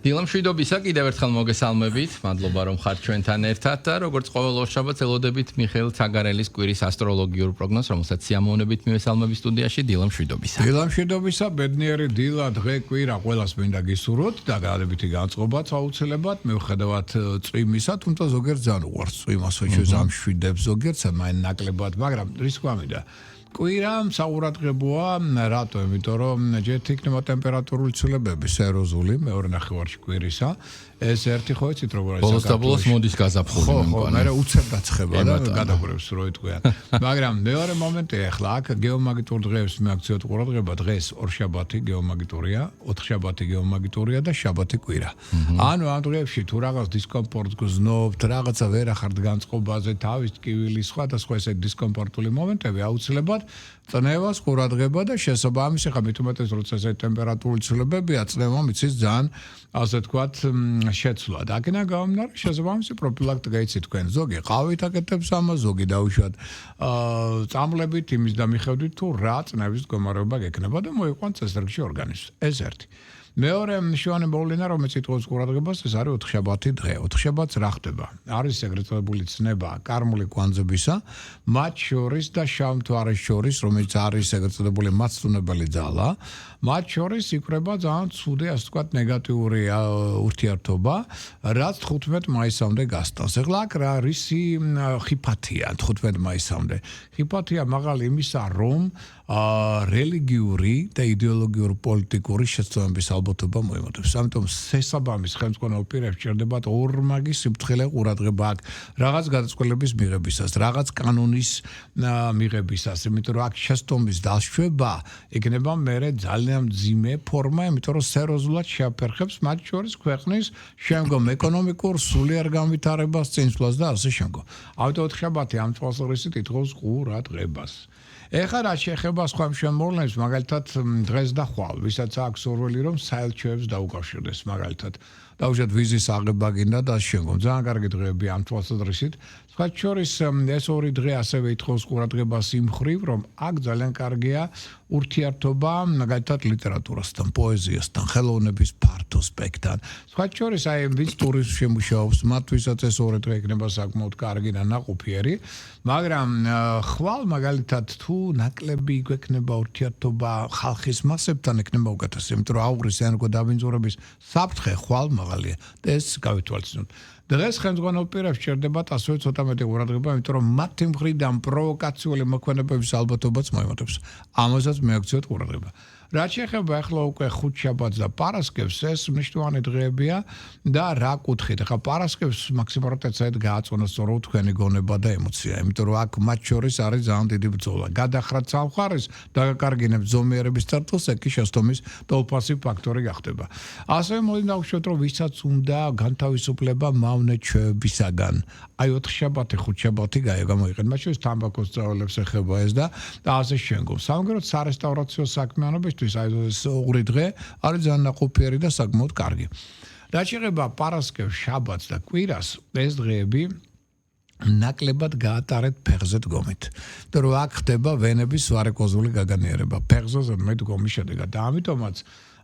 დილამშვიდობისა კიდევ ერთხელ მოგესალმებით. მადლობა რომ ხართ ჩვენთან ერთად და როგორც ყოველ ორშაბათს ელოდებით მიხეილ ცაგარელის კვირის ასტროლოგიურ პროგნოზს, რომელსაც სიამოვნებით მივესალმები სტუდიაში. დილამშვიდობისა. დილამშვიდობისა, ბედნიერი დილა, დღე, კვირა, ყველას მინდა გისურვოთ და გაალებითი განწყობაც აუცილებლად მიუხედავად წვიმისა, თუმცა ზოგიერთ ძალიან უყვარს წვიმას, ამ შვიდებს ზოგიერთ მაინც ნაკლებად, მაგრამ რის გვამინდა კვირა საყურადღებოა, რატო? იმიტომ რომ ჯერ იქნება ტემპერატურული ცვლილებები სერიოზული მეორე ნახევარში კვირისა. ეს ერთი ხო იცით როგორ არის ბოლოს მოდის გაზაფხული მე უცებ დაცხება და გადაგვრევს რო იტყვიან. მაგრამ მეორე მომენტი ახლა აქ გეომაგიტურ დღეებს მიაქციოთ ყურადღება. დღეს ორშაბათი გეომაგიტურია, ოთხშაბათი გეომაგიტურია და შაბათი კვირა. ანუ ამ დღეებში თუ რაღაც დისკომფორტს გზნობთ, რაღაცა ვერ ახართ განწყობაზე, თავის ტკივილის სხვადასხვა ესე დისკომფორტული მომენტები აუცილებლად წნევას ყურადღება და შესაბამისი ხა მით უმეტეს როცა ეს ტემპერატურული ცვლილებებია, წნევა მიცის ძალიან ასე თქვათ შეცვლა. და აქედან გამომდინარე შესაბამისი პროფილაქტიკა იცით თქვენ. ზოგი ყავით აკეთებს ამას, ზოგი დაუშვათ წამლებით იმის და მიხედვით თუ რა წნევის მდგომარეობა გექნება და მოიყვანს წესრიგში ორგანიზმს. ეს ერთი. მეორე მნიშვნელოვანი მოვლენა რომელიც იტყვის ყურადღებას ეს არის ოთხშაბათი დღე. ოთხშაბათს რა ხდება? არის ეგრეთ წოდებული ცნება კარმული კვანძებისა, მათ შორის და შავმთვარის შორის, რომელიც არის ეგრეთ წოდებული მაცდუნებელი ძალა, მათ შორის იქნება ძალიან ცუდი, ასე ვთქვათ, ნეგატიური ურთიერთობა, რაც 15 მაისამდე გასტანს. ეხლა აქ რა რისი ხიფათია 15 მაისამდე? ხიფათია მაღალი იმისა, რომ რელიგიური და იდეოლოგიური პოლიტიკური შეცდომების ალბათობა მოემართებს. ამიტომ შესაბამის ხელმძღვანელ პირებს ჭირდებათ ორმაგი სიფრთხილე ყურადღება აქ რაღაც გადაწყვეტილების მიღებისას, რაღაც კანონის მიღებისას, იმიტომ რომ აქ შეცდომის დაშვება იქნება მერე ძალიან მძიმე ფორმა, იმიტომ რომ სერიოზულად შეაფერხებს მათ შორის ქვეყნის შემდგომ ეკონომიკურ სულიერ განვითარებას, წინსვლას და ასე შემდგომ. ამიტომ ოთხშაბათი ამ თვალსაზრისით ითხოვს ყურადღებას. ეხლა რა შეეხება სხვა შემოვლენებს, მაგალითად დღეს და ხვალ, ვისაც აქვს სურვილი რომ საელჩოებს დაუკავშირდეს, მაგალითად დაუშვათ ვიზის აღება გინდა და შემდგომ. ძალიან კარგი დღეები ამ თვალსაზრისით. სხვა შორის ეს ორი დღე ასევე ითხოვს ყურადღებას იმ მხრივ, რომ აქ ძალიან კარგია ურთიერთობა მაგალითად ლიტერატურასთან, პოეზიასთან, ხელოვნების ფართო სპექტრთან. სხვა შორის აი ვინც ტურიზმში შემუშავობს, მათთვისაც ეს ორი დღე იქნება საკმაოდ კარგი და ნაყოფიერი, მაგრამ ხვალ მაგალითად თუ ნაკლები გვექნება ურთიერთობა ხალხის მასებთან იქნება უკეთესი, იმიტომ რომ აუღრის ენერგო დაბინძურების საფრთხე ხვალ მაღალია და ეს გავითვალისწინოთ. დღეს ხელმძღვანელ პირებს ჭირდებათ ასევე ცოტა მეტი ყურადღება, იმიტომ რომ მათი მხრიდან პროვოკაციული მოქმედებების ალბათობაც მოემართებს. ამასაც მიაქციოთ ყურადღება. რაც შეეხება ახლა უკვე ხუთშაბათს და პარასკევს, ეს მნიშვნელოვანი დღეებია და რა კუთხით? ახლა პარასკევს მაქსიმალურად ეცადეთ გააწონოს სწორად თქვენი გონება და ემოცია, იმიტომ რომ აქ მათ შორის არის ძალიან დიდი ბრძოლა. გადახრათ სამხარეს, დაგაკარგინებთ ზომიერების წერტილს, ეგ კი შეცდომის ტოლფასი ფაქტორი გახდება. ასევე მოდი დავუშვათ, რომ ვისაც უნდა განთავისუფლება მავნეჩვევებისაგან. აი ოთხშაბათი, ხუთშაბათი გამოიყენებათ, მათ შორის თამბაქოს სწავლებს ეხება ეს და ასე შემდგომ. სამაგეროთ სარესტავრაციო საქმიანობისთვის აი ეს ორი დღე არის ძალიან ნაყოფიერი და საკმაოდ კარგი. რაც შეეხება პარასკევს, შაბათს და კვირას, ეს დღეები ნაკლებად გაატარეთ ფეხზე დგომით. იმიტომ რომ აქ ხდება ვენების ვარიკოზული გაგანიერება. ფეხზე ზედმე დგომის შედეგად და ამიტომაც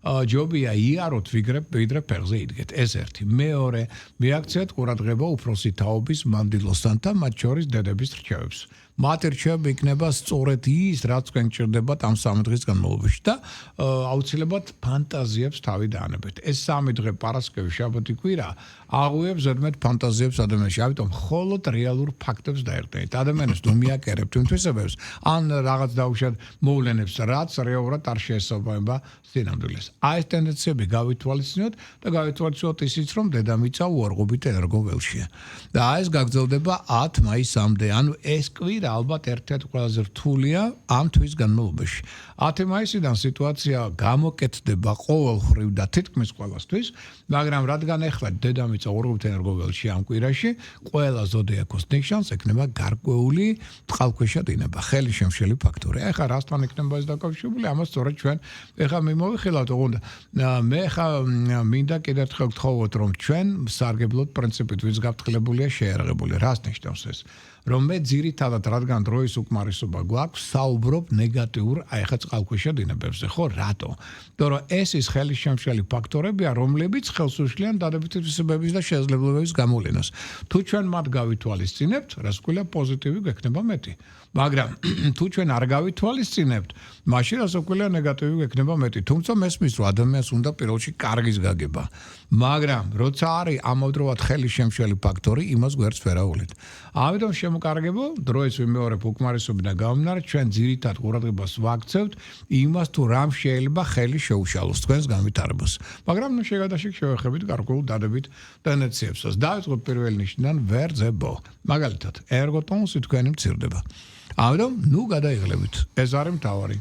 ჯობია იაროთ ვიდრე ფეხზე იდგეთ. ეს ერთი. მეორე, მიაქციეთ ყურადღება უფროსი თაობის მანდილოსთან და მათ შორის დედების რჩევებს. მათ რჩევები იქნება სწორედ ის, რაც თქვენ ჭირდებათ ამ 3 დღის განმავლობაში და აუცილებლად ფანტაზიებს თავი დაანებეთ. ეს 3 დღე პარასკევი, შაბათი, კვირა აღუევს ზედმეტ ფანტაზიებს ადამიანში. ამიტომ მხოლოდ რეალურ ფაქტებს დაერტყეთ. ადამიანებს თუ მიაკერებთ თვისებებს, ან რაღაც დაუშვათ მოვლენებს, რაც რეალურად არ შეესაბამება სინამდვილეს. აი ეს ტენდენციები გავითვალისწინოთ და გავითვალისწინოთ ისიც, რომ დედამიწა უარყოფით ენერგოველშია. და აი ეს გაგრძელდება 10 მაისამდე. ანუ ეს კვირა ალბათ ერთ-ერთი ყველაზე რთულია ამ თვის განმავლობაში. 10 მაისიდან სიტუაცია გამოკეთდება ყოველხრივ და თითქმის ყველასთვის, მაგრამ რადგან ეხლა დედამიწა უარყოფით ენერგოველში ამ კვირაში, ყველა ზოდიაქოს ნიშანს ექნება გარკვეული წყალქვეშა დინება, ხელი შემშელი ფაქტორი. ეხლა რასთან იქნება ეს დაკავშირებული? ამას სწორედ ჩვენ ეხლა მიმოვიხილავთ, ოღონდ მე ეხლა მინდა კიდევ ერთხელ გთხოვოთ, რომ ჩვენ სარგებლოთ პრინციპით, ვის გაფრთხილებულია შეიარაღებული. რას ნიშნავს ეს? რომ მე ძირითადად რადგან დროის უკმარისობა გვაქვს, საუბრობ ნეგატიურ აი ხა წყალქვეშა დინებებზე, ხო, რატო? იმიტომ რომ ეს ის ხელისშემშელი ფაქტორებია, რომლებიც ხელს უშლიან დადებითი თვისებების და შესაძლებლობების გამოვლენას. თუ ჩვენ მათ გავითვალისწინებთ, რას გვქვია პოზიტივი გვექნება მეტი. მაგრამ თუ ჩვენ არ გავითვალისწინებთ, მაშინ რას გვქვია ნეგატივი გვექნება მეტი. თუმცა მესმის რომ ადამიანს უნდა პირველში კარგის გაგება. მაგრამ როცა არის ამავდროულად ხელისშემშელი ფაქტორი, იმას გვერდს ვერაულით. ამიტომ შემოკარგებო, დროის ვიმეორებ უკმარისობიდან გამომდინარე, ჩვენ ძირითად ყურადღებას ვაქცევთ იმას თუ რამ შეიძლება ხელი შეუშალოს თქვენს განვითარებას. მაგრამ შეგადაშიგ შევეხებით გარკვეულ დადებით ტენდენციებსაც. დავიწყოთ პირველ ნიშნიდან ვერძებო. მაგალითად, ერგოტონუსი თქვენი მცირდება. ამიტომ ნუ გადაიღლებით. ეს არის მთავარი.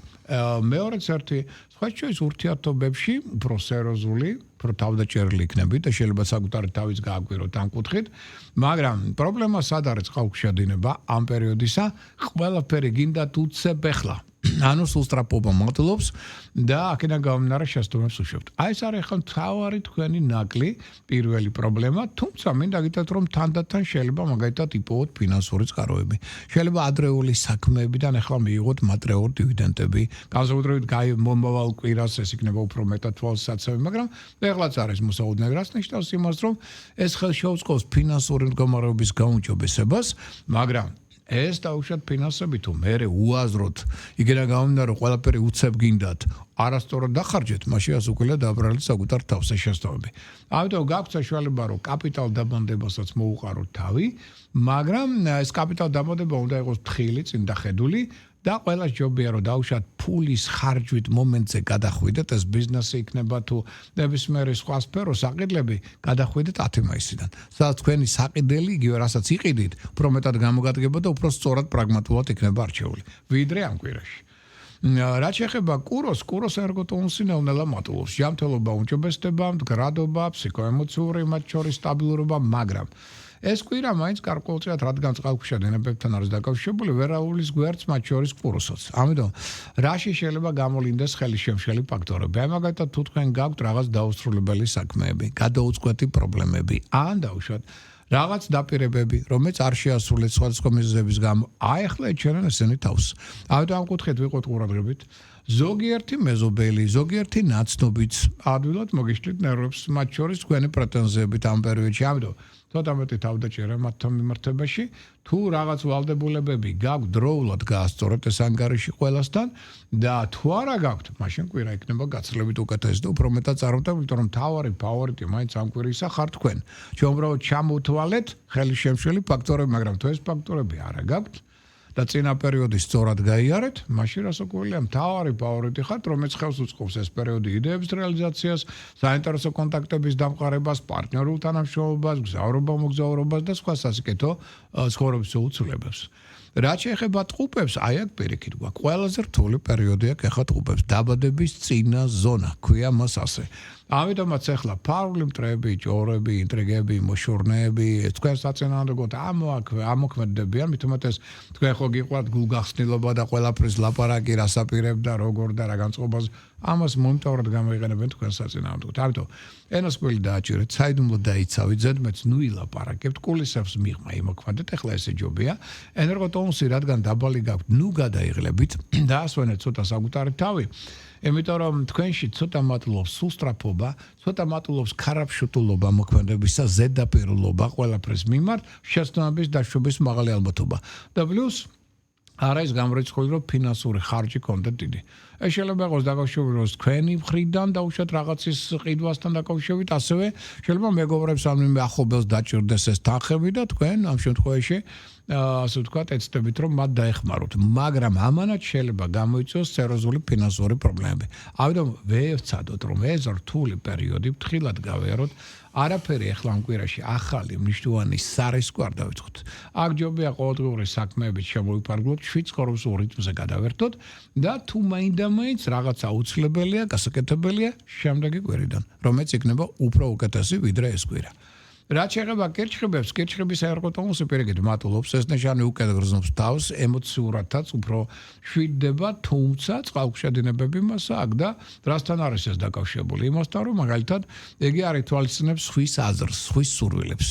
მეორეც ერთი სხვა შორის ურთიერთობებში უფრო სერიოზული, უფრო თავდაჭერილი იქნებით და შეიძლება საკუთარი თავის გააკვიროთ ამ კუთხით, მაგრამ პრობლემა სად არის წყალქვეშადინება ამ პერიოდისა, ყველაფერი გინდათ უცებ ახლა. ანუ სულ სწრაფობა მატლობს და აქედან გამომდინარე შესაბამისად უშვებთ. აი ეს არის ახლა მთავარი თქვენი ნაკლი, პირველი პრობლემა, თუმცა მინდა გითხრათ რომ თანდათან შეიძლება მაგალითად იპოვოთ ფინანსური წყაროები. შეიძლება ადრეული საქმეებიდან ახლა მიიღოთ მატერიალური დივიდენდები, განსაკუთრებით მომავალ კვირას ეს იქნება უფრო მეტად თვალსაცავი, მაგრამ ეხლაც არის მოსაუდნელი, რაც ნიშნავს იმას, რომ ეს ხელშეუწყობს ფინანსური მდგომარეობის გაუმჯობესებას, მაგრამ ეს დაუშვათ ფინანსები თუ მერე უაზროთ, იქიდან გამომდინარე რომ ყველაფერი უცებ გინდათ, არასწორად დახარჯეთ, მაშინ ასე უკვე დააბრალეთ საკუთარ თავს შესაძლებელი. ამიტომ გაქვთ საშუალება რომ კაპიტალ დაბანდებასაც მოუყაროთ თავი, მაგრამ ეს კაპიტალ დაბანდება უნდა იყოს ფრთხილი, წინდახედული და ყველას ჯობია რომ დაუშვათ ფულის ხარჯვით მომენტზე გადახვიდეთ, ეს ბიზნესი იქნება თუ ნებისმიერი სხვა სფერო საყიდლები, გადახვიდეთ 10 მაისიდან. სადაც თქვენი საყიდელი იგივე რასაც იყიდით, უფრო მეტად გამოგადგება და უფრო სწორად პრაგმატულად იქნება არჩეული. ვიდრე ამ კვირაში. რაც შეეხება კუროს ერგოტონუსი ნელ-ნელა მატულობს. ჯანმრთელობა უმჯობესდება, მდგრადობა, ფსიქოემოციური მათ შორის სტაბილურობა, მაგრამ ეს კვირა მაინც გარკვეულწილად რადგან წყალქვეშა დინებებთან არის დაკავშირებული, ვერაულის გვერდს მათ შორის კუროსაც. ამიტომ რაში შეიძლება გამოვლინდეს ხელისშემშელი ფაქტორები? აი მაგალითად თუ თქვენ გაქვთ რაღაც დაუსრულებელი საქმეები, გადაუწყვეტი პრობლემები, ან დაუშვათ რაღაც დაპირებები, რომელიც არ შეასრულეთ სხვადასხვა მიზეზების გამო, აი ახლა ეჩვენენ ესენი თავს. ამიტომ ამ კუთხით ვიყოთ ყურადღებით. ზოგიერთი მეზობელი, ზოგიერთი ნაცნობიც ადვილად მოგიშლით ნერვებს, მათ შორის თქვენი პრეტენზიებით ამ პერიოდში. ამიტომ ცოტა მეტი თავდაჭერა მათთან მიმართებაში, თუ რაღაც ვალდებულებები გაქვთ დროულად გაასწორეთ ეს ანგარიში ყველასთან და თუ არა გაქვთ, მაშინ კვირა იქნება გაცილებით უკეთესი და უფრო მეტად წარმატებული, იმიტომ რომ მთავარი ფავორიტი მაინც ამ კვირისა ხართ თქვენ. ჩვენ უბრალოდ ჩამოვთვალეთ ხელისშემშელი ფაქტორები, მაგრამ თუ ეს ფაქტორები არა გაქვთ და წინა პერიოდი სწორად გაიარეთ, მაშინ რასაკვირველია მთავარი ფავორიტი ხართ, რომელიც ხელს უწყობს ეს პერიოდი იდეების რეალიზაციას, საინტერესო კონტაქტების დამყარებას, პარტნიორულ თანამშრომლობას, მოგზაურობას და სხვა სასიკეთო ცხოვრების უცვლებებს. რაც შეეხება ტყუპებს, აი აქ პირიქით გვაქვს. ყველაზე რთული პერიოდი აქვს ახლა ტყუპებს. დაბადების წინა ზონა, ქვია მას ასე. ამიტომაც ახლა ფარული მტრები, ჭორები, ინტრიგები, მოშორნეები, თქვენ საწინააღმდეგოდ ამოქმედებიან, მithumetes თქვენ ხო გიყვართ გულგახსნილობა და ყველაფრის ლაპარაკი, რას აპირებდა, როგორ და რა განწყობას, ამას მონიტორად გამოიყენებენ თქვენ საწინააღმდეგოდ. ამიტომ ენასკველი დააჭირეთ, საიდუმლო დაიცავით, ზედმეტ ნუ ილაპარაკებთ, კულისებს მიღმა იმოქმედეთ, ახლა ესე ჯობია. ენერგოტონუსი რადგან დაბალი გაქვთ, ნუ გადაიღლებით, დაასვენეთ ცოტა საკუთარი თავი. იმიტომ რომ თქვენში ცოტა მატულობს სულსტრაფობა, ცოტა მატულობს ქარაფშუტულობა მოქმედებისა, ზედაპირულობა ყველაფრის მიმართ, შეცდომების დაშვების მაღალი ალბათობა. და პლუს არ არის გამორიცხული, რომ ფინანსური ხარჯი გქონდეთ დიდი. ეს შეიძლება იყოს დაკავშირებული თქვენი მხრიდან დაუშვათ რაღაცის ყიდვასთან დაკავშირებით, ასევე შეიძლება მეგობრებს ან ახლობელს დაჭირდეს ეს თანხები და თქვენ ამ შემთხვევაში ასე ვთქვათ, ეცდებით რომ მათ დაეხმაროთ, მაგრამ ამანაც შეიძლება გამოიწვიოს სერიოზული ფინანსური პრობლემები. ამიტომ ვეცადოთ რომ ეს რთული პერიოდი ფრთხილად გავიაროთ. არაფერი ახლა ამ კვირაში ახალი მნიშვნელოვანი სარისკო არ დავიწყოთ. აქ ჯობია ყოველდღიური საქმეებით შემოვიფარგლოთ, შვიდ-ცხოვრების რიტმზე გადავერთოთ და თუ მაინდა-მაინც რაღაცა აუცილებელია, გასაკეთებელია შემდეგი კვირიდან, რომელიც იქნება უფრო უკეთესი ვიდრე ეს კვირა. რაც შეეხება კირჩხიბებს, კირჩხიბის ერგოტონუსი პირიქით მატულობს, ეს ნიშანი უკეთ გრძნობს თავს, ემოციურადაც უფრო შვიდდება, თუმცა წყალქვეშადინებები მას აქვს და რასთან არის ეს დაკავშირებული? იმასთან, რომ მაგალითად იგი არ ითვალისწინებს სხვის აზრს, სხვის სურვილებს.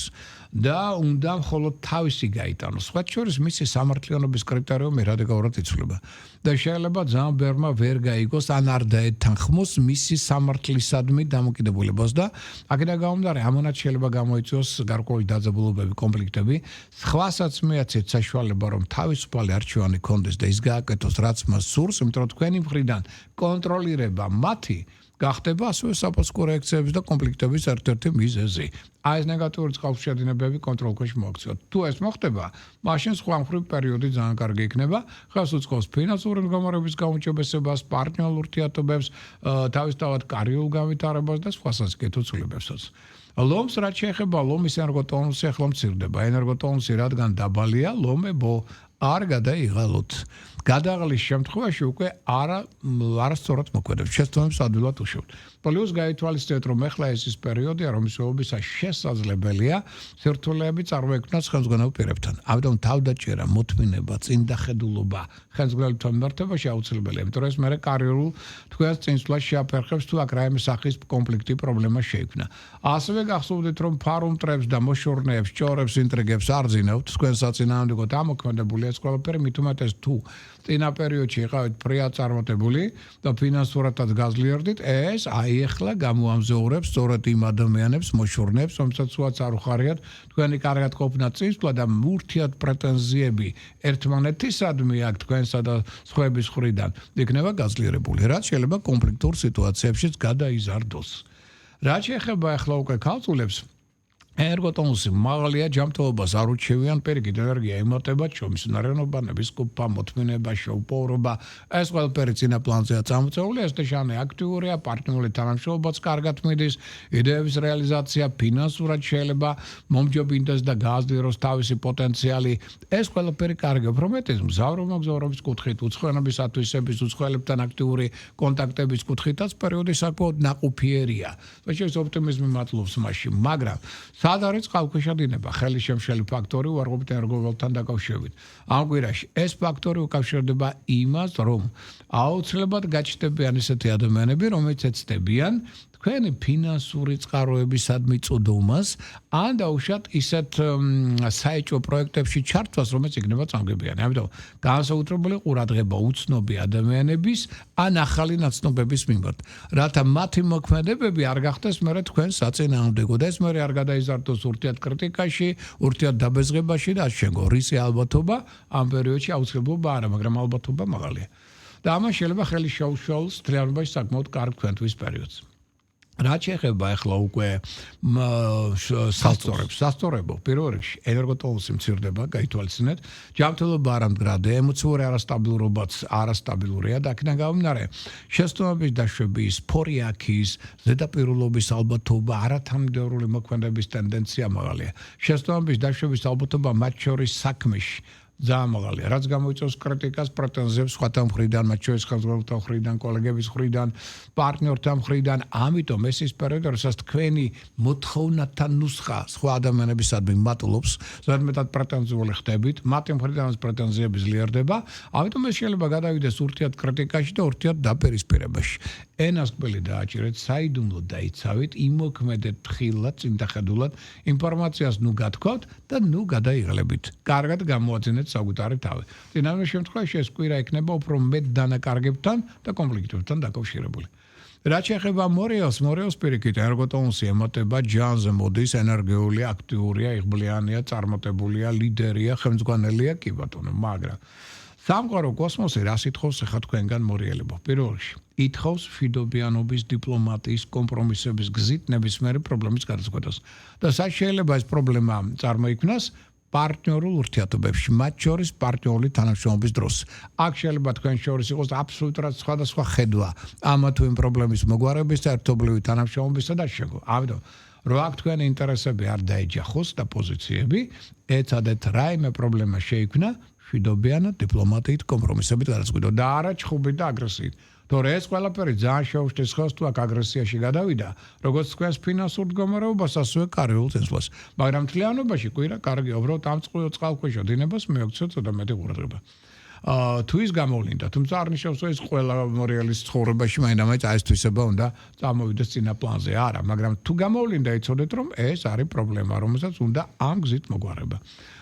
და უნდა მხოლოდ თავისი გაიტანოს. სხვა შორის მისი სამართლიანობის კრიტერიუმი რადიკალურად იცვლება. და შეიძლება ძალიან ბევრმა ვერ გაიგოს ან არ დაეთანხმოს მისი სამართლისადმი დამოკიდებულებას და აქედან გამომდინარე ამონაც შეიძლება გამოიწვიოს გარკვეული დაძაბულობები, კონფლიქტები. სხვასაც მიაცეთ საშუალება რომ თავისუფალი არჩევანი კონდეს და ის გააკეთოს რაც მას სურს, იმიტომ რომ თქვენი მხრიდან კონტროლირება მათი გახდება ასევე საფოსკო რეაქციების და კონფლიქტების ერთ-ერთი მიზეზი. აი ეს ნეგატიური წყალშედინებები კონტროლ ქვეშ მოაქციოთ. თუ ეს მოხდება, მაშინ სხვა მხრივ პერიოდი ძალიან კარგი იქნება. ხელს უწყობს ფინანსური მდგომარეობის გაუმჯობესებას, პარტნიორულ ურთიერთობებს, თავისთავად კარიერულ განვითარებას და სხვა სასიკეთო ცვლილებებსაც. ლომს რაც შეეხება ლომის ენერგოტონუსი ახლა მცირდება. ენერგოტონუსი რადგან დაბალია, ლომებო არ გადაიღალოთ. გადაღლის შემთხვევაში უკვე არასწორად მოქმედებს. შეცდომებს ადვილად უშვებთ. პლუს გაითვალისწინეთ, რომ ეხლა ეს ის პერიოდია, რომლის ველობისას შესაძლებელია სირთულეები წარმოექმნას ხელმძღვანელ პირებთან. ამიტომ თავდაჭერა, მოთმინება, წინდახედულობა ხელმძღვანელთან მიმართებაში აუცილებელია. იმიტომ რომ ეს მე კარიერულ თქვენს წინსვლას შეაფერხებს თუ აქ რაიმე სახის კონფლიქტი პრობლემა შეიქმნა. ასევე გახსოვდეთ, რომ ფარუმტრებს და მოშორნეებს, ჭორებს, ინტრიგებს არ ძინავთ. თქვენ საწინააღმდეგოდ ამოქმედებული ეს ყველაფერი მით უმეტეს თუ წინა პერიოდში იყავით ფრიად წარმატებული და ფინანსურადაც გაზლიერდით, ეს აი ახლა გამოამზეურებს სწორედ იმ ადამიანებს, მოშორნეებს, რომელსაც უაც არ უხარიათ თქვენი კარგად ყოფნა წინსვლა და ურთიერთ პრეტენზიები ერთმანეთისადმი აქ თქვენსა და სხვების მხრიდან იქნება გაზლიერებული, რაც შეიძლება კონფლიქტურ სიტუაციებშიც გადაიზარდოს. რაც შეეხება ახლა უკვე ქალწულებს, ენერგოტონუსი მაღალია, ჯანმრთელობას არ ურჩევიან, პირიქით ენერგია ემატება, ჩომისუნარიანობა, ნებისყოფა, მოთმინება, შეუპოვრობა. ეს ყველაფერი წინა პლანზეა წამოწეული, ეს ნიშანი აქტიურია, პარტნიორული თანამშრომლობაც კარგად მიდის, იდეების რეალიზაცია ფინანსურად შეიძლება მომჯობინდეს და გააზრდოს თავისი პოტენციალი. ეს ყველაფერი კარგია, პრომეტეს მგზავრობის კუთხით, უცხოენების ათვისების, უცხოელებთან აქტიური კონტაქტების კუთხითაც პერიოდი საკმაოდ ნაყოფიერია. ეს ოპტიმიზმი მატლობს მასში, მაგრამ სად არის წყალქვეშა დინება, ხელის შემშელი ფაქტორი უარყოფით ენერგოველთან დაკავშირებით. ამ კვირაში ეს ფაქტორი უკავშირდება იმას, რომ აუცილებლად გაჩნდებიან ისეთი ადამიანები, რომლებიც ეცდებიან თქვენი ფინანსური წყაროებისადმი წოდომას, ან დაუშვათ ისეთ საეჭვო პროექტებში ჩართვას, რომელიც იქნება წამგებიანი. ამიტომ განსაკუთრებული ყურადღება უცნობი ადამიანების ან ახალი ნაცნობების მიმართ, რათა მათი მოქმედებები არ გახდეს მერე თქვენ საწინააღმდეგო და ეს მერე არ გადაიზარდოს ურთიერთ კრიტიკაში, ურთიერთ დაბეზღებაში და ამავდროულად რისი ალბათობა ამ პერიოდში აუცილებლობა არა, მაგრამ ალბათობა მაღალია. და ამას შეიძლება ხელი შეუშალოს თლიანობაში საკმაოდ კარგ თქვენთვის პერიოდს. რაც შეეხება ახლა უკვე სასწორებო პირველ რიგში ენერგოტონუსი მცირდება, გაითვალისწინეთ, ჯანმრთელობა არ ამდგრადე, ემოციური არასტაბილურობაც არასტაბილურია და აქედან გამომდინარე, შეცდომების დაშვების, ფორიაქის, ზედაპირულობის ალბათობა, არათანმიმდევრული მოქმედების ტენდენცია მაღალია. შეცდომების დაშვების ალბათობა მათ შორის საქმეში ძალიან მაღალია, რაც გამოიწვევს კრიტიკას, პრეტენზიებს სხვათა მხრიდან, მათ შორის ხელმძღვანელთა მხრიდან, კოლეგების მხრიდან, პარტნიორთა მხრიდან. ამიტომ ეს ის პერიოდი, როდესაც თქვენი მოთხოვნათა ნუსხა სხვა ადამიანებისადმი მატლობს, ზედმეტად პრეტენზიული ხდებით, მათი მხრიდანაც პრეტენზიები ძლიერდება. ამიტომ ეს შეიძლება გადავიდეს ურთიერთ კრიტიკაში და ურთიერთ დაპირისპირებაში. ენას კბილი დააჭირეთ, საიდუმლოდ დაიცავით, იმოქმედეთ ფრთხილად, წინდახედულად, ინფორმაციას ნუ გათქვათ და ნუ გადაიღლებით. კარგად გამოაძინეთ საკუთარი თავი. წინავე შემთხვევაში ეს კვირა იქნება უფრო მეტ დანაკარგებთან და კონფლიქტებთან დაკავშირებული. რაც შეეხება მორიელს პირიქით ენერგოტონუსი ემატება, ჯანზე მოდის, ენერგიული, აქტიურია, იღბლიანია, წარმატებულია, ლიდერია, ხელმძღვანელია, კი ბატონო, მაგრამ სამყარო კოსმოსი რას ითხოვს ახლა თქვენგან მორიელებო? პირველ რიგში ითხოვს მშვიდობიანობის, დიპლომატიის, კომპრომისების გზით ნებისმიერი პრობლემის გადაწყვეტას. და სად შეიძლება ეს პრობლემა წარმოიქმნას? პარტნიორულ ურთიერთობებში, მათ შორის პარტნიორული თანამშრომლობის დროს. აქ შეიძლება თქვენ შორის იყოს აბსოლუტურად სხვადასხვა ხედვა ამა თუ იმ პრობლემის მოგვარების და ერთობლივი თანამშრომლობისა და შეგო. ამიტომ რო აქ თქვენი ინტერესები არ დაეჯახოს და პოზიციები, ეცადეთ რაიმე პრობლემა შეიქმნა, მშვიდობიანად, დიპლომატიით, კომპრომისებით გადაწყვეტო და არა ჩხუბით და აგრესიით. თორე ეს ყველაფერი ძალიან შეუშლის ხელს თუ აქ აგრესიაში გადავიდა, როგორც თქვენს ფინანსურ მდგომარეობას, ასევე კარიერულ წინსვლას. მაგრამ მთლიანობაში კვირა კარგია, უბრალოდ ამ წყალქვეშა დინებას მიაქციოთ ცოტა მეტი ყურადღება. თუ ის გამოვლინდა, თუმცა არნიშნავს, რომ ეს ყველა რეალის ცხოვრებაში მაინც ეს თვისება უნდა წამოვიდეს წინა პლანზე. არა, მაგრამ თუ გამოვლინდა, იცოდეთ, რომ ეს არის პრობლემა, რომელსაც უნდა ამ გზით მოგვარება.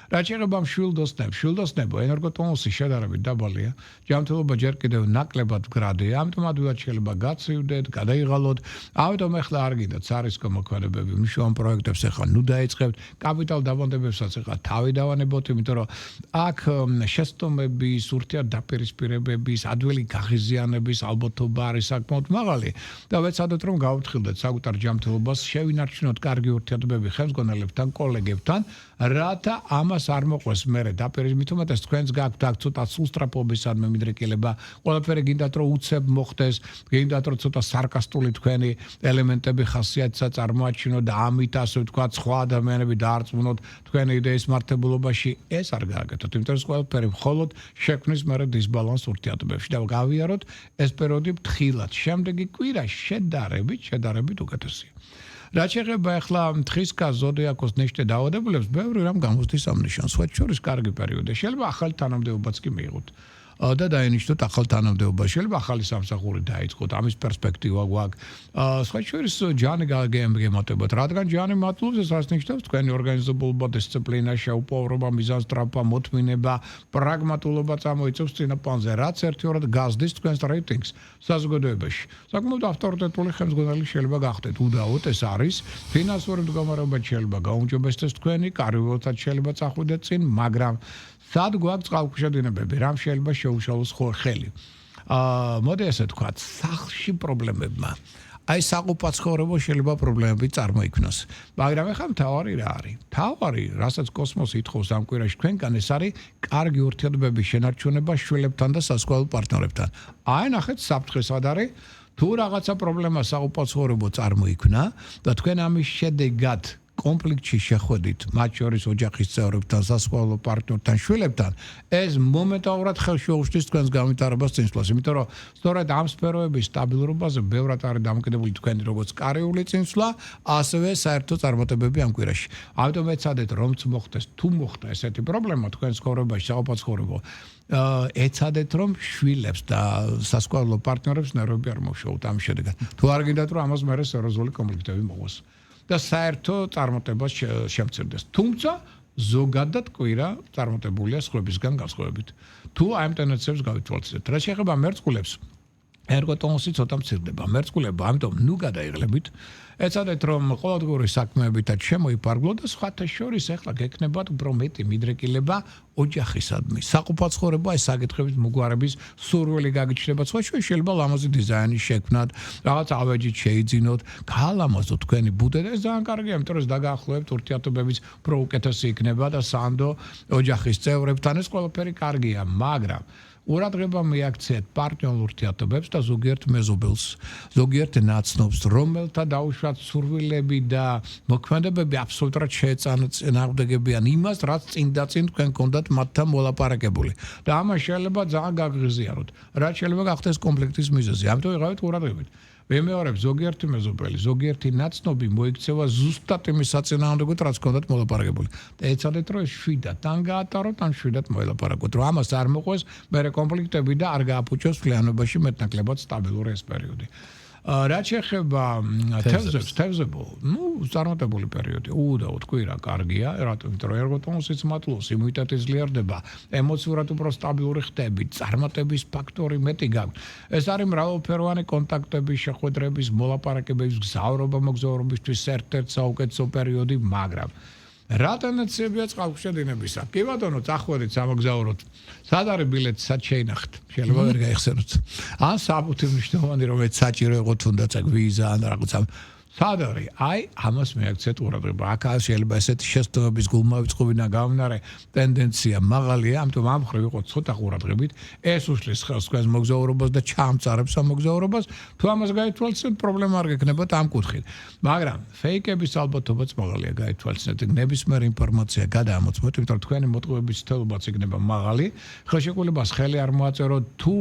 რაც შეეხება მშვილდოსნებს, მშვილდოსნებო ენერგოტონუსი შედარებით დაბალია, ჯანმრთელობა ჯერ კიდევ ნაკლებად მდგრადია, ამიტომ ადვილად შეიძლება გაცივდეთ, გადაიღალოთ. ამიტომ ახლა არ გინდათ სარისკო მოქმედებები, მნიშვნელოვან პროექტებს ახლა ნუ დაიწყებთ, კაპიტალ დაბანდებებსაც ახლა თავი დავანებოთ, იმიტომ რომ აქ შეცდომების, ურთიერთდაპირისპირებების, ადვილი გაღიზიანების ალბათობა არის საკმაოდ მაღალი და ვეცადოთ რომ გავუთხილდეთ საკუთარ ჯანმრთელობას, შევინარჩუნოთ კარგი ურთიერთობები ხელმძღვანელებთან, კოლეგებთან, რათა ამას არ მოყვეს მერე დაპირისპირებით, თუმცა თქვენს გაქვთ აქ ცოტა სულსტრაფობისადმი მიდრეკილება, ყველაფერი გინდათ რომ უცებ მოხდეს, გინდათ რომ ცოტა სარკასტული თქვენი ელემენტები ხასიათსაც წარმოაჩინოთ და ამით ასე ვთქვათ სხვა ადამიანები დაარწმუნოთ თქვენი იდეის მართებულობაში, ეს არ გააკეთოთ, იმიტომ რომ ყველაფერი მხოლოდ შექმნის მერე დისბალანსს ურთიერთობებში და გავიაროთ ეს პერიოდი ფრთხილად. შემდეგი კვირა შედარებით უკეთესია. რაც შეეხება ახლა თხისკას ზოდიაქოს ნეშტე დაავადებულებს, ბევრი რამ გამოსდის ამ ნიშანს. სხვა შორის კარგი პერიოდია. შეიძლება ახალი თანამდებობაც კი მიიღოთ. და დაინიშნოთ ახალ თანამდებობას. შეიძლება ახალი სამსახური დაიწყოთ, ამის პერსპექტივა გვაქვს. სხვა შორის ჯანი გემატებათ, რადგან ჯანი მატლობს, ეს რას ნიშნავს? თქვენი ორგანიზებულობა, დისციპლინა, შეუპოვრობა, მიზანსტრაფა, მოთმინება, პრაგმატულობა წამოიწევს წინა პლანზე, რაც ერთიორად გაზრდის თქვენს რეიტინგს საზოგადოებაში. საკმაოდ ავტორიტეტული ხელმძღვანელი შეიძლება გახდეთ. უდაოდ ეს არის. ფინანსური მდგომარეობა შეიძლება გაუმჯობესდეს თქვენი, კარიერულად შეიძლება წახვიდეთ წინ, მაგრამ სად გვაქვს წყალქვეშადინებები, რამ შეიძლება შეუშალოს ხელი. მოდი ასე ვთქვათ, სახლში პრობლემებმა. აი საყოფაცხოვრებო შეიძლება პრობლემები წარმოიქმნას. მაგრამ ახლა მთავარი რა არის? მთავარი, რასაც კოსმოსი ითხოვს ამ კვირაში თქვენგან, ეს არის კარგი ურთიერთობების შენარჩუნება შვილებთან და სასწავლო პარტნიორებთან. აი ნახეთ საფრთხე სად არის? თუ რაღაცა პრობლემა საყოფაცხოვრებო წარმოიქმნა და თქვენ ამის შედეგად კონფლიქტში შეხვედით, მათ შორის ოჯახის წევრებთან, სასწავლო პარტნიორთან, შვილებთან, ეს მომენტალურად ხელში უხდის თქვენს განვითარებას წინსვლას, იმიტომ რომ სწორედ ამ სფეროების სტაბილურობაზე ბევრად არის დამოკიდებული თქვენი როგორც კარიერული წინსვლა, ასევე საერთო წარმატებები ამ კვირაში. ამიტომ ეცადეთ რომც მოხდეს, თუ მოხდა ესეთი პრობლემა თქვენს ცხოვრებაში, საყოფაცხოვრებო, ეცადეთ რომ შვილებს და სასწავლო პარტნიორებს ნერვები არ მოშოვოთ ამ შედეგად. თუ არ გინდათ რომ ამას მერე სერიოზული კონფლიქტები მოყვოს. და საერთო წარმატებას შემცირდეს. თუმცა ზოგადად კვირა წარმატებულია სხვებისგან განსხვავებით. თუ აი ამ ტენდენციებს გავითვალისწინებთ. რა შეეხება მერწყულებს, ერგოტონუსი ცოტა მცირდება. მერწყულება, ამიტომ ნუ გადაიღლებით. ეცადეთ რომ ყოველდღიური საქმეებითაც შემოიფარგლოთ და სხვათა შორის ახლა გექნებათ უფრო მეტი მიდრეკილება ოჯახისადმი. საყოფაცხოვრებო ეს საკითხების მოგვარების სურვილი გაგიჩნდებათ. სხვა შეიძლება ლამაზი დიზაინის შექმნათ, რაღაც ავეჯით შეიძინოთ, გაალამაზოთ თქვენი ბუდე და ეს ძალიან კარგია, იმიტომ რომ დაგაახლოებთ ურთიერთობების უფრო უკეთესი იქნება და სანდო ოჯახის წევრებთან ეს ყველაფერი კარგია, მაგრამ ურადღება მიაქციეთ პარტნიორულ ურთიერთობებს და ზოგიერთ მეზობელს, ზოგიერთ ნაცნობს, რომელთა დაუშვათ სურვილები და მოქმედებები აბსოლუტურად შეეწინააღმდეგებიან იმას, რაც წინ და წინ თქვენ გქონდათ მათთან მოლაპარაკებული. და ამას შეიძლება ძალიან გაგღიზიანოთ. რაც შეიძლება გახდეს კონფლიქტის მიზეზი. ამიტომ იღავით ურადღებით. ვიმეორებ ზოგიერთი მეზობელი, ზოგიერთი ნაცნობი მოიქცევა ზუსტად იმის საწინააღმდეგოდ, რაც გქონდათ მოლაპარაკებული. და ეცადეთ რომ შვიდად ან გაატაროთ, ან შვიდად მოელაპარაკოთ, რომ ამას არ მოყვეს მერე კონფლიქტები და არ გააფუჭოს მთლიანობაში მეტნაკლებად სტაბილური ეს პერიოდი. რაც შეეხება თევზებო, წარმატებული პერიოდი, უდაოდ კვირა კარგია, რატომ? იმიტომ რომ ერგოტონუსიც მატლობს, იმუნიტეტი ძლიერდება, ემოციურად უფრო სტაბილური ხდებით, წარმატების ფაქტორი მეტი გაქვთ. ეს არის მრავალფეროვანი კონტაქტების, შეხვედრების, მოლაპარაკებების, მოგზაურობისთვის ერთ-ერთი საუკეთესო პერიოდი, მაგრამ რა ტენდენციებია წყალქვეშადინებისა? კი ბატონო, წახვედით სამოგზაუროთ. სად არის ბილეთი, სად შეინახეთ? შეიძლება ვერ გაიხსენოთ. ან საბუთი მნიშვნელოვანი რომ საჭირო იყო თუნდაც აქ ვიზა ან რაღაცა. სად არის? აი, ამას მიაქციეთ ყურადღება. აქ შეიძლება ესეთი შეცდომების გულმავიწყობინა გამომდინარე ტენდენცია მაღალია, ამიტომ ამ მხრივ იყო ცოტა ყურადღებით. ეს უშლის ხელს თქვენს მოგზაურობას და ჩამწარებს ამ მოგზაურობას. თუ ამას გაითვალისწინებთ, პრობლემა არ გექნებათ ამ კუთხით. მაგრამ ფეიკების ალბათობაც მაღალია გაითვალისწინებთ. ნებისმიერ ინფორმაცია გადაამოწმოთ, იმიტომ რომ თქვენი მოტყუების თელობაც იქნება მაღალი. ხელშეკრულებას ხელი არ მოაწეროთ თუ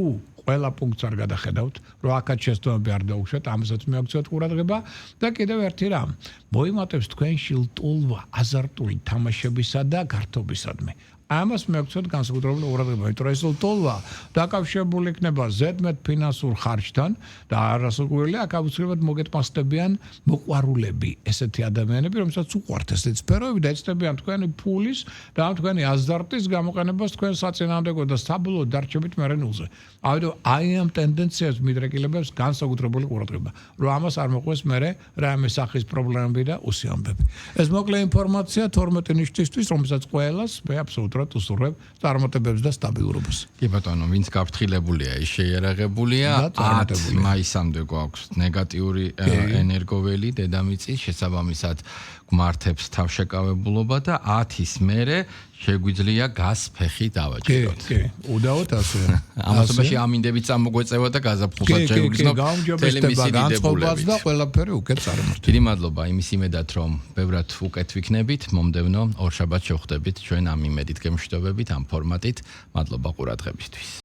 ყველა პუნქტს არ გადახედავთ, რომ აქაც შეცდომები არ დაუშვათ, ამასაც მიაქციოთ ყურადღება და კიდევ ერთი რამ, მოიმატებს თქვენში ლტოლვა აზარტული თამაშებისა და გართობისადმი. ამას მეკცოთ განსაკუთრებული ყურადღება, იმიტომ რომ ეს ლტოლვა დაკავშირებული იქნება ზედმეტ ფინანსურ ხარჯთან და არასრულყოფილია აქ აუცილებლად მოგეთმასტებიან მოყვარულები, ესეთი ადამიანები, რომელსაც უყვართ ესეთი სფეროები და ეცდებიან თქვენი ფულის და თქვენი აზარტის გამოყენებას თქვენ საწინააღმდეგო და საბოლოო დარჩებით მერე ნულზე. ამიტომ აი ამ ტენდენციას მიდრეკილებებს განსაკუთრებული ყურადღება, რომ ამას არ მოყვეს მერე რაიმე სახის პრობლემები და უსიამბები. ეს მოკლე ინფორმაცია 12 ნიშნისთვის, რომელსაც ყველას მე აბსოლუტურად უსურვებ წარმატებებს და სტაბილურობას. კი ბატონო, ვინც გაფრთხილებულია, ის შეიარაღებულია, 10 მაისამდე გვაქვს ნეგატიური ენერგოველი დედამიწის, შესაბამისად გვმართებს თავშეკავებულობა და 10-ის მერე შეგვიძლია გას ფეხი დავაჭიროთ. კი, უდაოდ ასე. ამასობაში ამინდებით წამოგვეწევა და გაზაფხულსაც შეგვიგზნობ გაუმჯობესება, განწყობაც და ყველაფერი უკეთ წარმართება. დიდი მადლობა იმის იმედად, რომ ბევრად უკეთ ვიქნებით, მომდევნო ორშაბათს შევხვდებით ჩვენ ამ იმედით გემშვიდობებით, ამ ფორმატით. მადლობა ყურადღებისთვის.